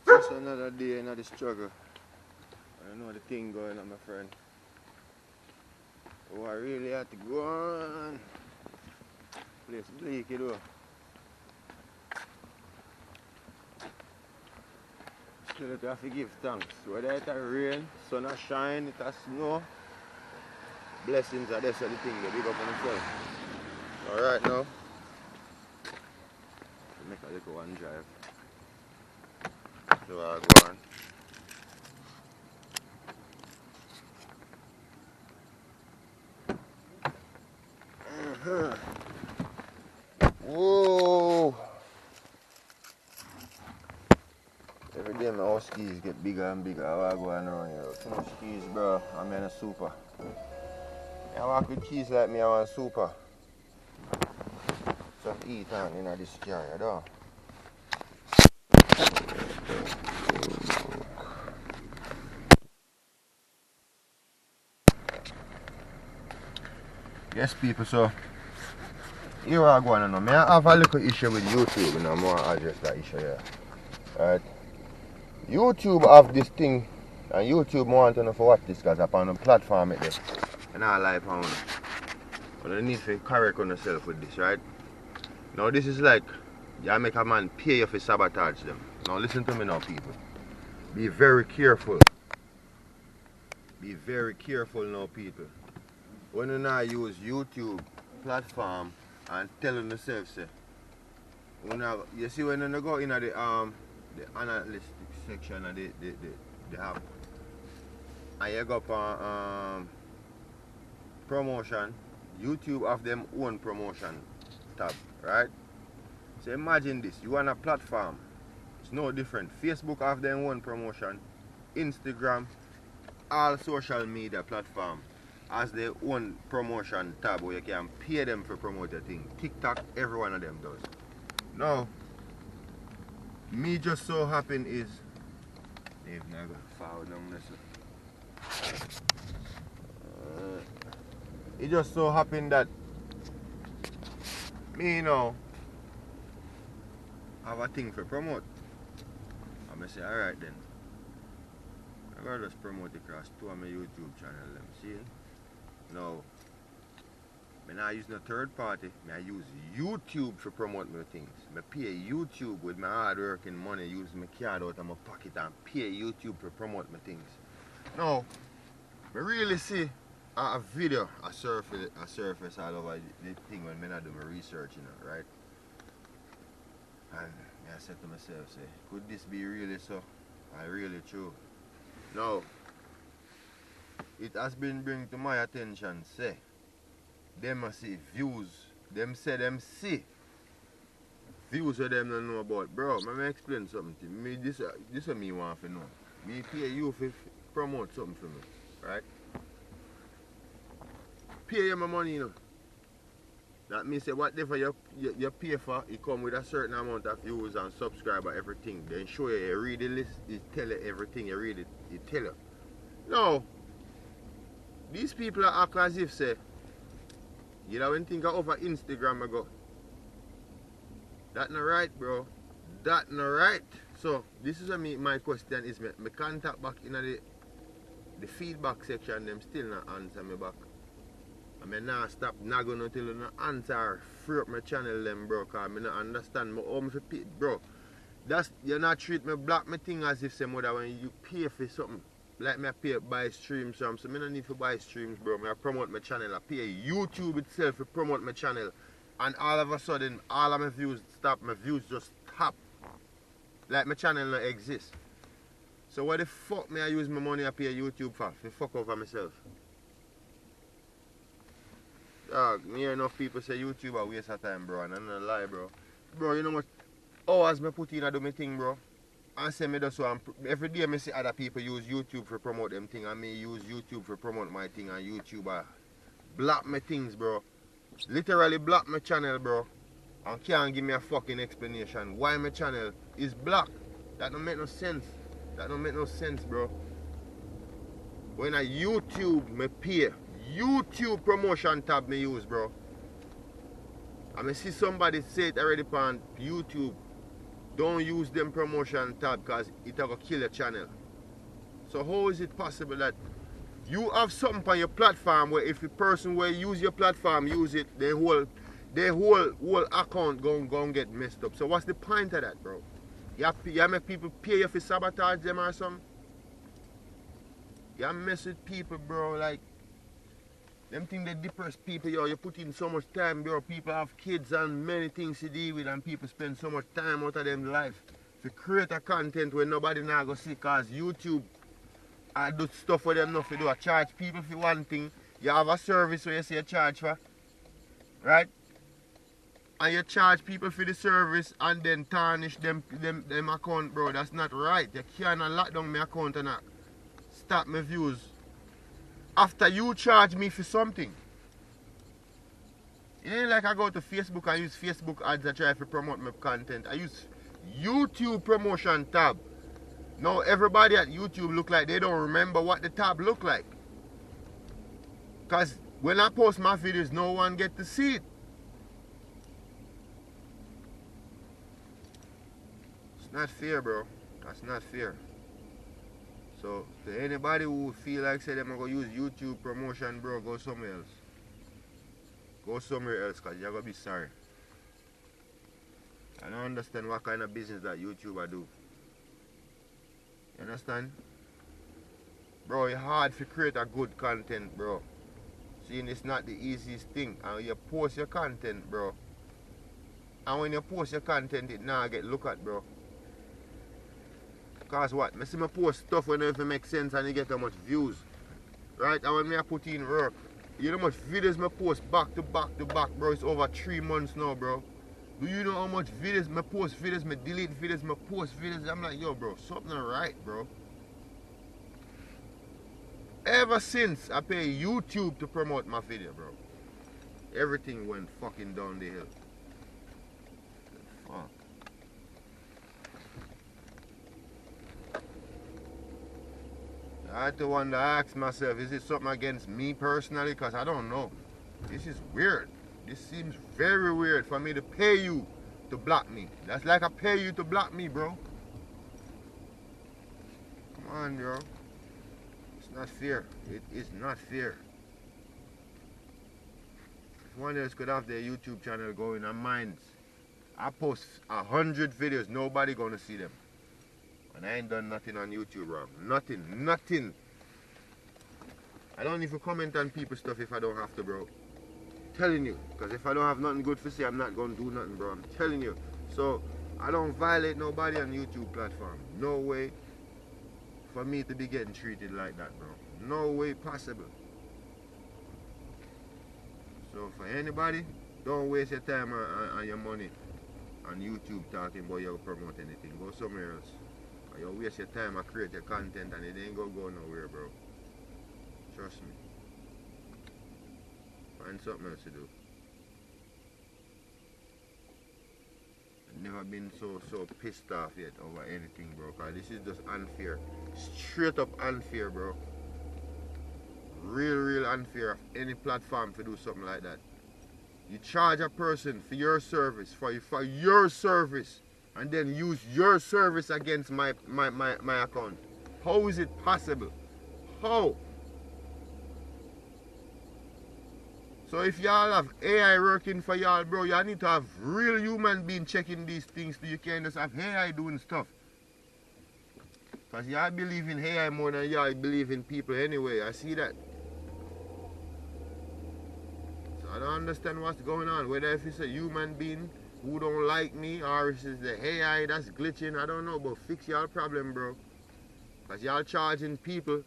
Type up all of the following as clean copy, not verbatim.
Just another day, another struggle. I know the thing going on, my friend. Oh, I really had to go on. Place bleak, you know. Still have to give thanks. Whether it rain, sun or shine, it has snow. Blessings are there, so the thing they big up on themselves. Alright now. Make a little one drive. So I go on. Whoa! Every day my house skis get bigger and bigger. How I go on around here. Too much skis, bro. I'm in a super. I walk with keys like me, I want super. Some eat on in this car, you know. Yes, people, so here I go on now. I have a little issue with YouTube, and I'm going to address that issue here. Right? YouTube have this thing, and YouTube want to know for what this guys upon the platform it is. And I like how you need to correct on yourself with this, right? Now this is like you make a man pay you for sabotage them. Now listen to me now, people. Be very careful. Be very careful now, people. When you now use YouTube platform and telling yourself, say, you see when you go in the analytics section of the app, and you go up on promotion, YouTube have them own promotion tab, right? So imagine this, you on a platform, it's no different. Facebook have their own promotion, Instagram, all social media platform has their own promotion tab where you can pay them for promote your thing. TikTok, every one of them does. Now, me just so happen is Dave never forward down this. It just so happened that me, you know, have a thing for promote. I'm gonna say, alright then. I'm gonna just promote across two of my YouTube channel. Let me see. Now, I not use no third party. I use YouTube to promote my things. I pay YouTube with my hard working money, use my card out of my pocket and pay YouTube to promote my things. Now, I really see a video a surface all over the thing when I do my research, you know, right? And I said to myself, say, could this be really so? I really true. Now, it has been bring to my attention, say, them see views, them say them see views that them don't know about. Bro, let me explain something to me. This is what me want to know. Me pay you to promote something for me, right? Pay you my money, you know. That means say whatever you pay for, it come with a certain amount of views and subscriber, everything. Then show you read the list, it tell you everything, you read it, it tell you. No. These people are act as if say, you know when think over Instagram I go. That not right, bro. That not right. So this is what my question is. Me contact back in the feedback section, them still not answer me back. I mean now stop nagging until you not answer free up my channel them, bro, cause I not understand how me pay, bro. That's you not treat me black me thing as if say mother when you pay for something. Like me I pay buy streams, so I don't need to buy streams, bro. I promote my channel. I pay YouTube itself to promote my channel. And all of a sudden, all of my views stop. My views just stop. Like my channel don't exist. So what the fuck me I use my money I pay YouTube for? To fuck over myself. Dog, me hear enough people say YouTube a waste of time, bro. And I'm not lie, bro. Bro, you know what hours me put in I do my thing, bro. And say me just so every day I see other people use YouTube for promote them thing and me use YouTube for promote my thing and YouTube block my things, bro. Literally block my channel, bro. And can't give me a fucking explanation why my channel is blocked. That don't make no sense. That don't make no sense, bro. When I YouTube me pay YouTube promotion tab me use, bro. I me see somebody say it already on YouTube. don't use them promotion tab because it will kill your channel. So how is it possible that you have something on your platform where if the person will use your platform, use it, their whole account gon' get messed up. So what's the point of that, bro? You make people pay you for sabotage them or something? You mess with people, bro, like them things that depress people, yo. You put in so much time, bro. People have kids and many things to deal with, and people spend so much time out of them life to create a content where nobody now go see, cause YouTube I do stuff for them enough to do. I charge people for one thing. You have a service where you say you charge for, right? And you charge people for the service and then tarnish them account, bro. That's not right. You can't lock down my account and stop my views after you charge me for something. It ain't like I go to Facebook and use Facebook ads and try to promote my content. I use YouTube promotion tab. Now everybody at YouTube look like they don't remember what the tab look like. Cause when I post my videos, no one get to see it. It's not fair, bro. That's not fair. So to anybody who feel like say them gonna use YouTube promotion, bro, go somewhere else. Go somewhere else, cause you're gonna be sorry. I don't understand what kind of business that YouTuber do. You understand? Bro, it's hard to create a good content, bro. Seeing it's not the easiest thing. And you post your content, bro. And when you post your content, it now get looked at, bro. Cause what? I see me post stuff when it make sense and you get how much views. Right? And when I put in work, you know how much videos I post back to back to back, bro. It's over 3 months now, bro. Do you know how much videos I post videos, I delete videos, I post videos? I'm like, yo, bro, something right, bro. Ever since I pay YouTube to promote my video, bro, everything went fucking down the hill. Fuck. I had to wonder, ask myself, is it something against me personally? Because I don't know. This is weird. This seems very weird for me to pay you to block me. That's like I pay you to block me, bro. Come on, bro. It's not fair. It is not fair. If one else could have their YouTube channel going on mine, I post 100 videos, nobody gonna see them. And I ain't done nothing on YouTube, bro. Nothing. I don't even comment on people's stuff if I don't have to, bro. Telling you, because if I don't have nothing good to say, I'm not gonna do nothing, bro. I'm telling you. So I don't violate nobody on YouTube platform. No way for me to be getting treated like that, bro. No way possible. So for anybody, don't waste your time and your money on YouTube talking about you promote anything. Go somewhere else. Or you waste your time and create your content and it ain't gonna go nowhere, bro. Trust me. Find something else to do. I've never been so pissed off yet over anything, bro. Cause this is just unfair. Straight up unfair, bro. Real unfair of any platform to do something like that. You charge a person for your service, for your service, and then use your service against my account. How is it possible? How? So if y'all have AI working for y'all, bro, y'all need to have real human being checking these things so you can't just have AI doing stuff. Because y'all believe in AI more than y'all believe in people anyway. I see that. So I don't understand what's going on. Whether if it's a human being who don't like me or if it's the AI that's glitching, I don't know. But fix y'all problem, bro. Because y'all charging people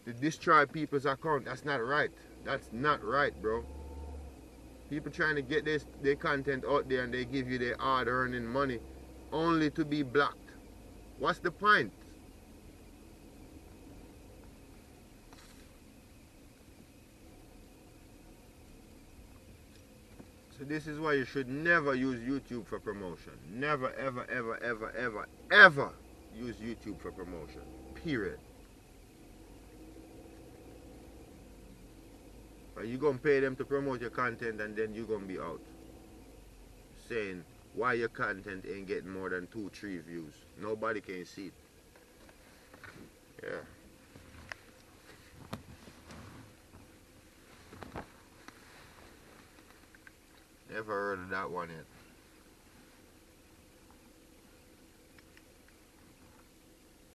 to destroy people's account. That's not right. That's not right, bro. People trying to get their content out there and they give you their hard earning money only to be blocked. What's the point? So this is why you should never use YouTube for promotion. Never, ever use YouTube for promotion. Period. You're going to pay them to promote your content and then you're going to be out saying why your content ain't getting more than 2-3 views. Nobody can see it. Yeah. Never heard of that one yet.